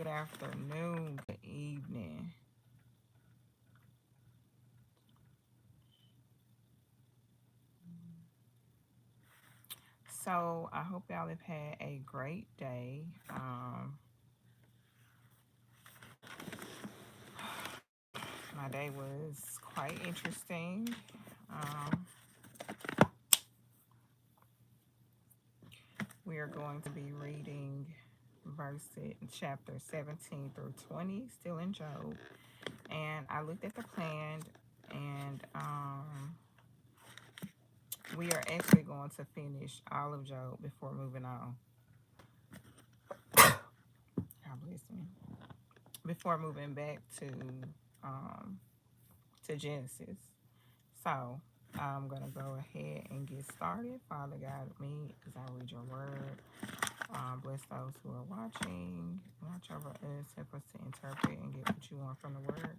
afternoon, good evening. So I hope y'all have had a great day. My day was quite interesting. Um, we are going to be reading chapter 17 through 20, still in Job. And I looked at the plan, and we are actually going to finish all of Job before moving on. God bless me. Before moving back um, to Genesis. So I'm going to go ahead and get started. Father God, me as I read your word. Bless those who are watching. Watch over us. Help us to interpret and get what you want from the word.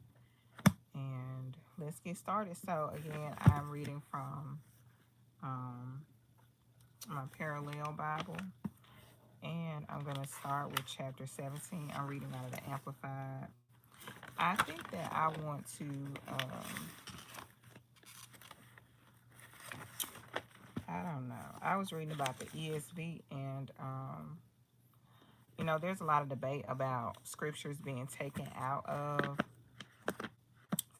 And let's get started. So again, I'm reading from um, my parallel Bible. And I'm going to start with chapter 17. I'm reading out of the Amplified. I think that I want to, I don't know. I was reading about the ESV, and, there's a lot of debate about scriptures being taken out of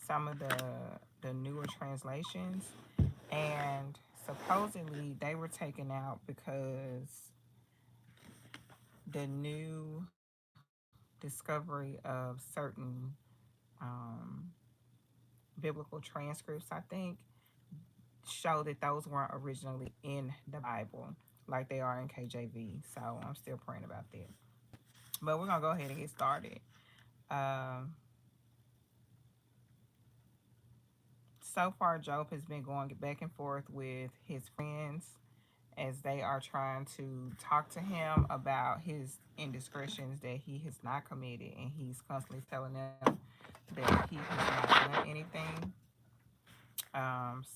some of the newer translations. And supposedly they were taken out because the new discovery of certain um, biblical transcripts, I think, show that those weren't originally in the Bible like they are in KJV. So I'm still praying about that. But we're going to go ahead and get started. Um, so far, Job has been going back and forth with his friends as they are trying to talk to him about his indiscretions that he has not committed. And he's constantly telling them that he has not done anything.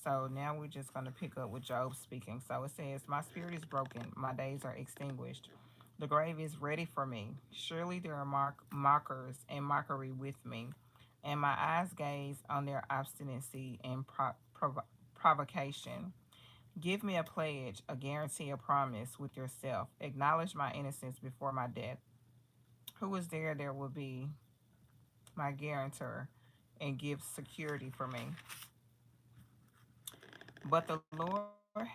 So now we're just going to pick up with Job speaking. So it says, "My spirit is broken, my days are extinguished. The grave is ready for me. Surely there are mockers and mockery with me, and my eyes gaze on their obstinacy and provocation. Give me a pledge, a guarantee, a promise with yourself. Acknowledge my innocence before my death. Who is there that will be my guarantor and give security for me? But the Lord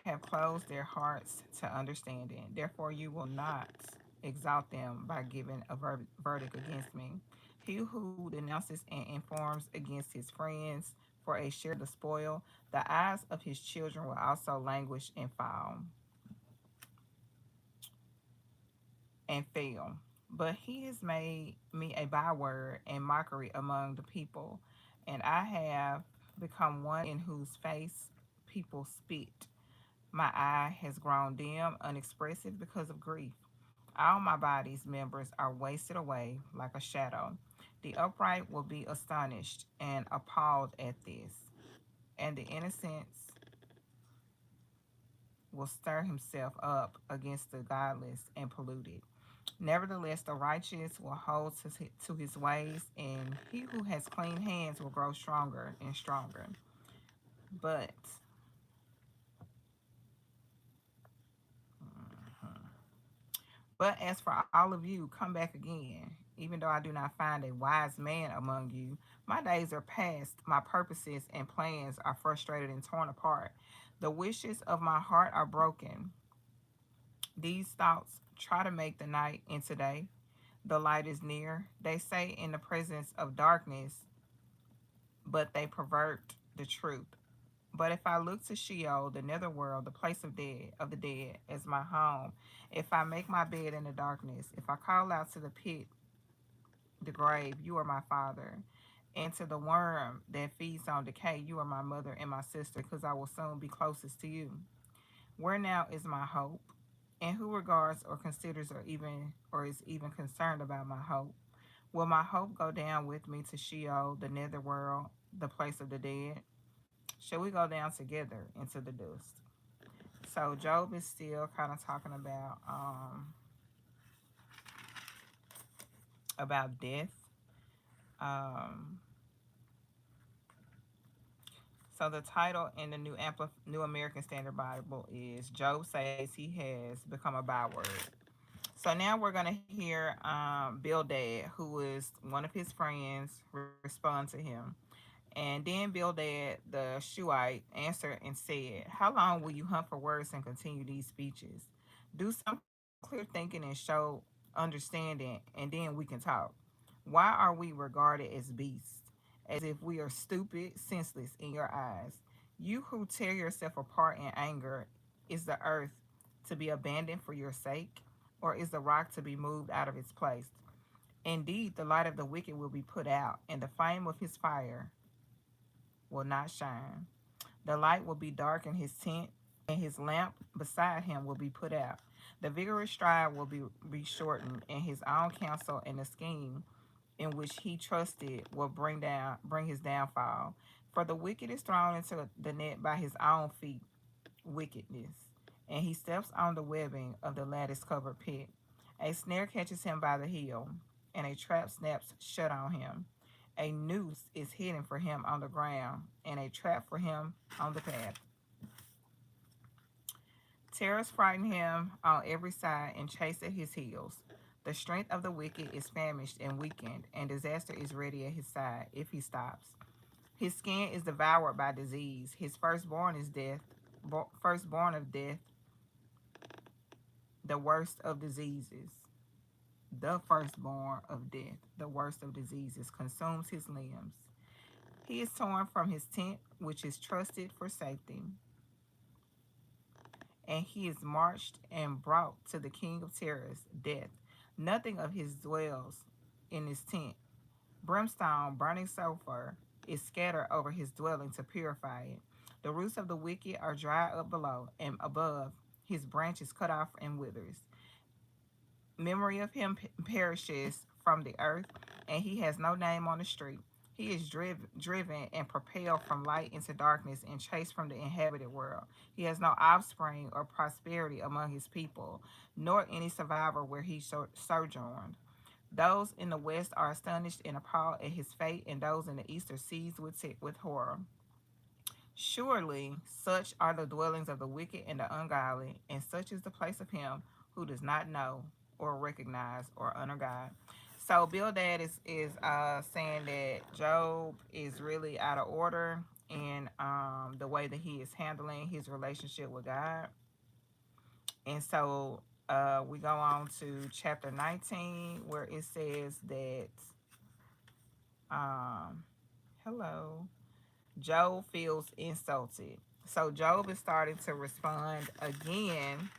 have closed their hearts to understanding. Therefore, you will not exalt them by giving a verdict against me. He who denounces and informs against his friends for a share of the spoil, the eyes of his children will also languish and fail. But he has made me a byword and mockery among the people, and I have become one in whose face people spit. My eye has grown dim, unexpressive because of grief. All my body's members are wasted away like a shadow. The upright will be astonished and appalled at this, and the innocent will stir himself up against the godless and polluted. Nevertheless, the righteous will hold to his ways, and he who has clean hands will grow stronger and stronger. But But as for all of you, come back again. Even though I do not find a wise man among you, my days are past, my purposes and plans are frustrated and torn apart. The wishes of my heart are broken. These thoughts try to make the night into day. The light is near. They say in the presence of darkness, but they pervert the truth. But if I look to Sheol, the netherworld, the place of the dead, as my home, if I make my bed in the darkness, if I call out to the pit, the grave, you are my father, and to the worm that feeds on decay, you are my mother and my sister, because I will soon be closest to you. Where now is my hope? And who regards or considers or is even concerned about my hope? Will my hope go down with me to Sheol, the netherworld, the place of the dead? Shall we go down together into the dust? So Job is still kind of talking about about death. Um, so the title in the New American Standard Bible is Job says he has become a byword. So now we're gonna hear Bildad, who is one of his friends, respond to him. And then Bildad the Shuhite answered and said, "How long will you hunt for words and continue these speeches? Do some clear thinking and show understanding, and then we can talk. Why are we regarded as beasts, as if we are stupid, senseless in your eyes? You who tear yourself apart in anger, is the earth to be abandoned for your sake, or is the rock to be moved out of its place? Indeed, the light of the wicked will be put out, and the flame of his fire will not shine. The light will be dark in his tent, and his lamp beside him will be put out. The vigorous stride will be shortened, and his own counsel and the scheme in which he trusted will bring his downfall. For the wicked is thrown into the net by his own feet, wickedness, and he steps on the webbing of the lattice covered pit. A snare catches him by the heel, and a trap snaps shut on him. A noose is hidden for him on the ground, and a trap for him on the path. Terrors frighten him on every side and chase at his heels. The strength of the wicked is famished and weakened, and disaster is ready at his side if he stops. His skin is devoured by disease. His firstborn is death, firstborn of death, the worst of diseases. The firstborn of death, the worst of diseases, consumes his limbs. He is torn from his tent, which is trusted for safety, and he is marched and brought to the king of terrors, death. Nothing of his dwells in his tent. Brimstone, burning sulfur, is scattered over his dwelling to purify it. The roots of the wicked are dried up below, and above his branches cut off and withers. Memory of him perishes from the earth, and he has no name on the street. He is driven and propelled from light into darkness and chased from the inhabited world. He has no offspring or prosperity among his people, nor any survivor where he sojourned. Those in the west are astonished and appalled at his fate, and those in the east are seized with horror. Surely such are the dwellings of the wicked and the ungodly, and such is the place of him who does not know or recognize or honor God. So Bildad is saying that Job is really out of order in the way that he is handling his relationship with God. And so we go on to chapter 19 where it says that um, hello, Job feels insulted. So Job is starting to respond again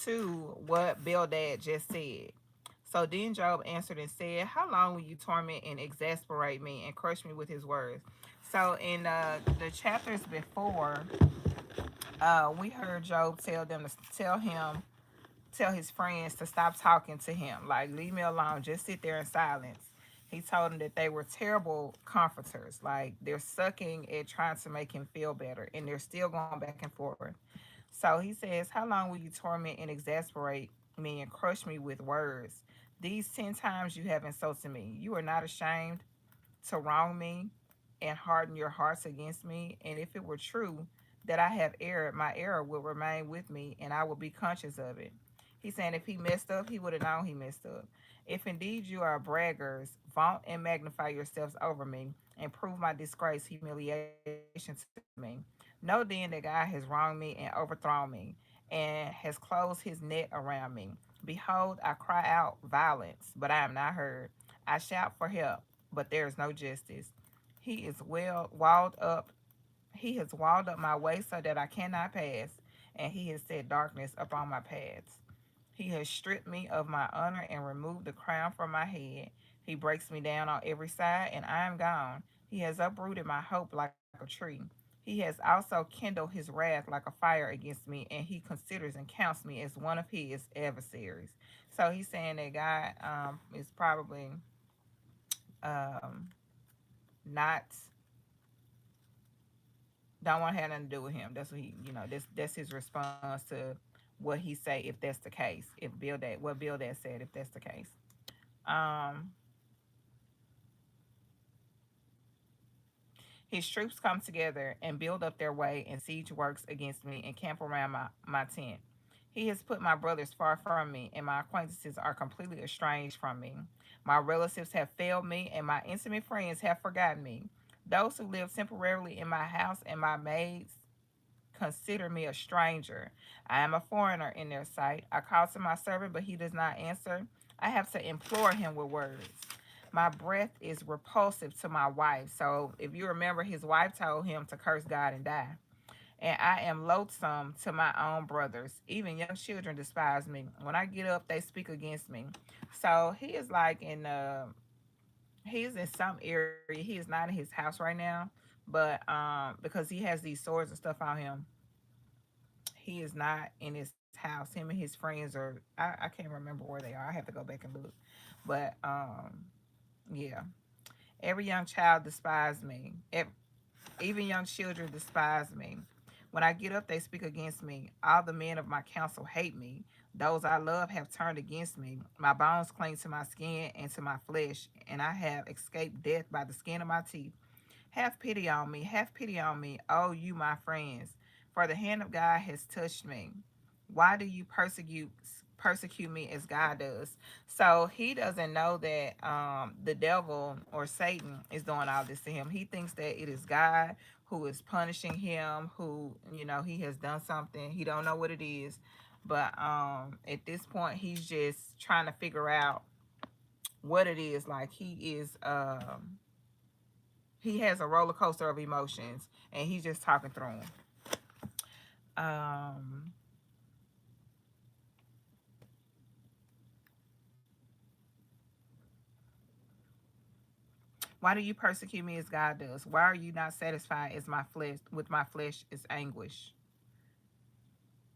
to what Bildad just said. So then Job answered and said, "How long will you torment and exasperate me and crush me with his words?" So in the chapters before, we heard Job tell his friends to stop talking to him, like leave me alone, just sit there in silence. He told them that they were terrible comforters, like they're sucking at trying to make him feel better, and they're still going back and forth. So he says, "How long will you torment and exasperate me and crush me with words? These 10 times you have insulted me. You are not ashamed to wrong me and harden your hearts against me. And if it were true that I have erred, my error will remain with me and I will be conscious of it." He's saying if he messed up, he would have known he messed up. "If indeed you are braggers, vaunt and magnify yourselves over me and prove my disgrace, humiliation to me. Know then that God has wronged me and overthrown me and has closed his net around me. Behold, I cry out violence, but I am not heard. I shout for help, but there is no justice. He is he has walled up my way so that I cannot pass, and he has set darkness upon my paths. He has stripped me of my honor and removed the crown from my head. He breaks me down on every side, and I am gone. He has uprooted my hope like a tree. He has also kindled his wrath like a fire against me, and he considers and counts me as one of his adversaries. So he's saying that God is probably um, not don't want to have nothing to do with him. That's what that's his response to what he say if that's the case. If Bill that what Bill that said if that's the case. His troops come together and build up their way, and siege works against me and camp around my tent. He has put my brothers far from me, and my acquaintances are completely estranged from me. My relatives have failed me, and my intimate friends have forgotten me. Those who live temporarily in my house and my maids consider me a stranger. I am a foreigner in their sight. I call to my servant, but he does not answer. I have to implore him with words. My breath is repulsive to my wife. So if you remember, his wife told him to curse God and die. And I am loathsome to my own brothers. Even young children despise me. When I get up, they speak against me. So he is like he's in some area. He is not in his house right now, but because he has these swords and stuff on him, he is not in his house. Him and his friends are, I can't remember where they are. I have to go back and look. But yeah. Every young child despises me. Even young children despise me. When I get up, they speak against me. All the men of my council hate me. Those I love have turned against me. My bones cling to my skin and to my flesh, and I have escaped death by the skin of my teeth. Have pity on me, have pity on me, oh you my friends, for the hand of God has touched me. Why do you persecute me as God does? So he doesn't know that the devil or Satan is doing all this to him. He thinks that it is God who is punishing him, who, he has done something. He don't know what it is. But at this point he's just trying to figure out what it is. Like he has a roller coaster of emotions and he's just talking through them. Um, why do you persecute me as God does? Why are you not satisfied as my flesh with my flesh is anguish?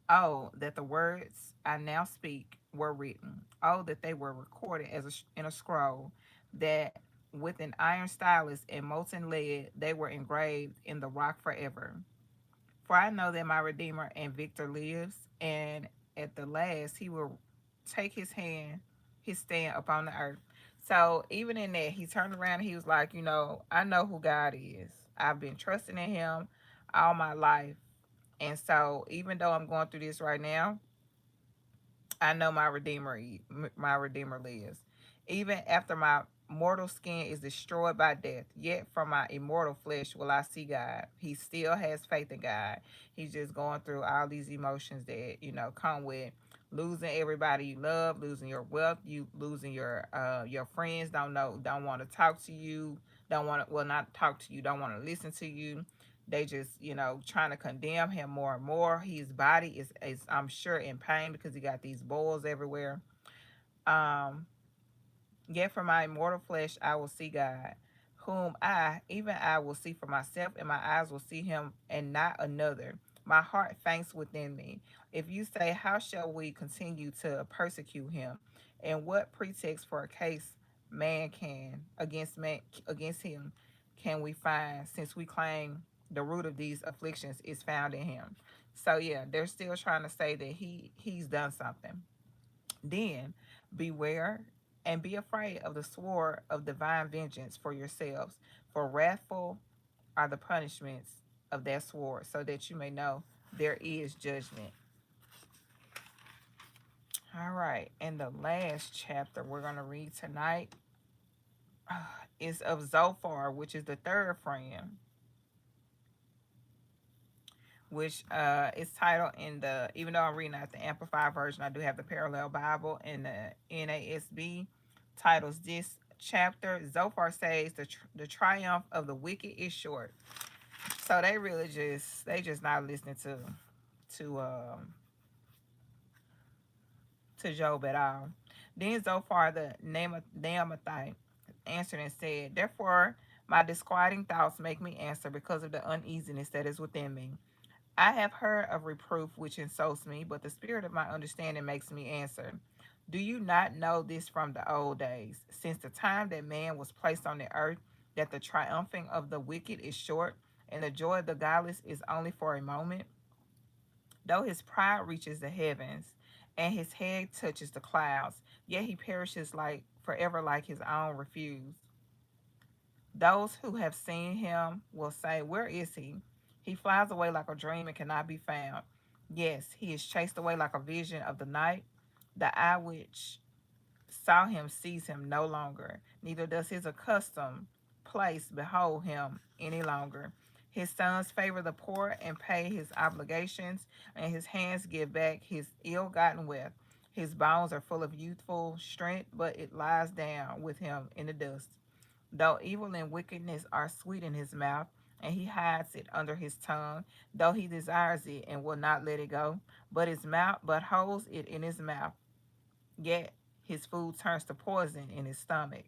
Oh, that the words I now speak were written. Oh, that they were recorded in a scroll, that with an iron stylus and molten lead they were engraved in the rock forever. For I know that my Redeemer and Victor lives, and at the last he will take his stand upon the earth. So even in that, he turned around and he was like, I know who God is. I've been trusting in him all my life. And so even though I'm going through this right now, I know my redeemer lives. Even after my mortal skin is destroyed by death, yet from my immortal flesh will I see God. He still has faith in God. He's just going through all these emotions that come with losing everybody you love, losing your wealth, you losing your friends. Don't want to talk to you, don't want to, well, not talk to you, don't want to listen to you. They just, trying to condemn him more and more. His body is I'm sure in pain because he got these boils everywhere. Um, Yet from my immortal flesh I will see God, whom even I, will see for myself, and my eyes will see him and not another. My heart faints within me. If you say, how shall we continue to persecute him? And what pretext for a case man against him can we find, since we claim the root of these afflictions is found in him? So yeah, they're still trying to say that he's done something. Then beware and be afraid of the sword of divine vengeance for yourselves, for wrathful are the punishments of that sword, so that you may know there is judgment. All right, and the last chapter we're going to read tonight is of Zophar, which is the third friend, which is titled in the, even though I'm reading out the Amplified version, I do have the Parallel Bible, and the NASB titles this chapter. Zophar says the triumph of the wicked is short. So they just not listening to um to Job at all. Then Zophar the Naamathite answered and said, therefore my disquieting thoughts make me answer because of the uneasiness that is within me. I have heard of reproof which insults me, but the spirit of my understanding makes me answer. Do you not know this from the old days, since the time that man was placed on the earth, that the triumphing of the wicked is short, and the joy of the godless is only for a moment? Though his pride reaches the heavens, and his head touches the clouds, yet he perishes like forever like his own refuse. Those who have seen him will say, "Where is he?" He flies away like a dream and cannot be found. Yes, he is chased away like a vision of the night. The eye which saw him sees him no longer, neither does his accustomed place behold him any longer. His sons favor the poor and pay his obligations, and his hands give back his ill gotten wealth. His bones are full of youthful strength, but it lies down with him in the dust. Though evil and wickedness are sweet in his mouth, and he hides it under his tongue, though he desires it and will not let it go, but holds it in his mouth. Yet his food turns to poison in his stomach.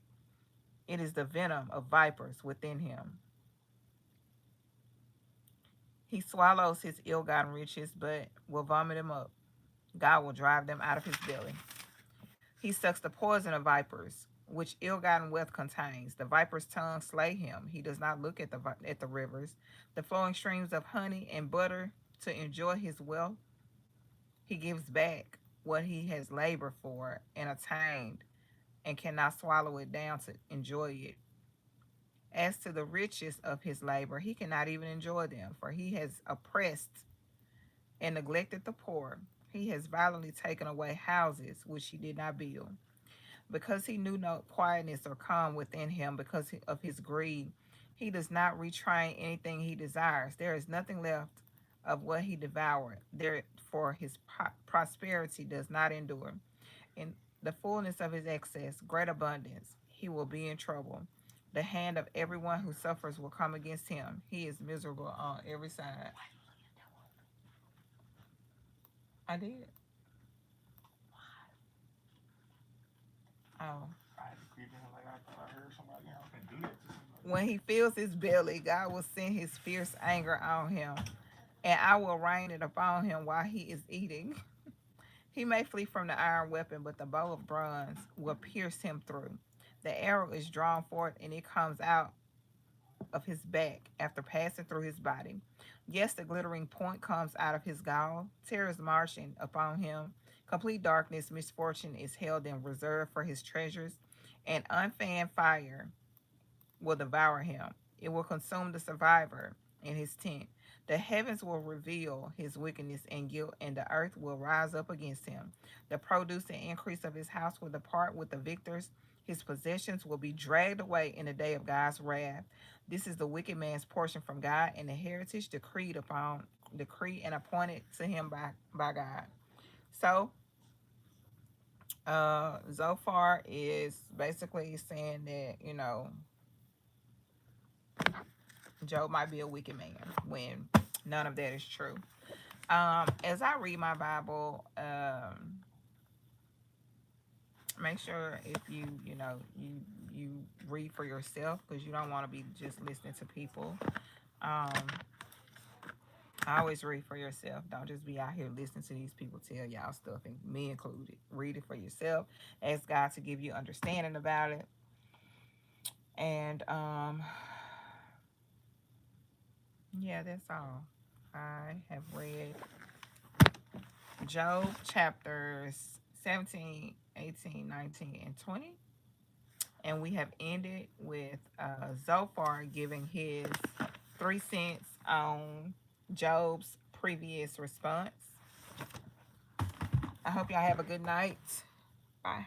It is the venom of vipers within him. He swallows his ill-gotten riches, but will vomit them up. God will drive them out of his belly. He sucks the poison of vipers, which ill-gotten wealth contains. The viper's tongue slay him. He does not look at the rivers, the flowing streams of honey and butter to enjoy his wealth. He gives back what he has labored for and attained and cannot swallow it down to enjoy it. As to the riches of his labor, he cannot even enjoy them, for he has oppressed and neglected the poor. He has violently taken away houses which he did not build. Because he knew no quietness or calm within him because of his greed, he does not retrain anything he desires. There is nothing left of what he devoured. Therefore, his prosperity does not endure. In the fullness of his excess, great abundance, he will be in trouble. The hand of everyone who suffers will come against him. He is miserable on every side. I did. Oh. When he fills his belly, God will send his fierce anger on him, and I will rain it upon him while he is eating. He may flee from the iron weapon, but the bow of bronze will pierce him through. The arrow is drawn forth, and it comes out of his back after passing through his body. Yes, the glittering point comes out of his gall. Terror is marching upon him. Complete darkness, misfortune is held in reserve for his treasures, and unfanned fire will devour him. It will consume the survivor in his tent. The heavens will reveal his wickedness and guilt, and the earth will rise up against him. The produce and increase of his house will depart with the victors. His possessions will be dragged away in the day of God's wrath. This is the wicked man's portion from God, and the heritage decreed and appointed to him by God. So, Zophar is basically saying that, Job might be a wicked man when none of that is true. As I read my Bible, make sure if you read for yourself, because you don't want to be just listening to people. I always read for yourself. Don't just be out here listening to these people tell y'all stuff, and me included. Read it for yourself. Ask God to give you understanding about it. And yeah, that's all. I have read Job chapters 17, 18, 19, and 20. And we have ended with Zophar giving his 3 cents on Job's previous response. I hope y'all have a good night. Bye.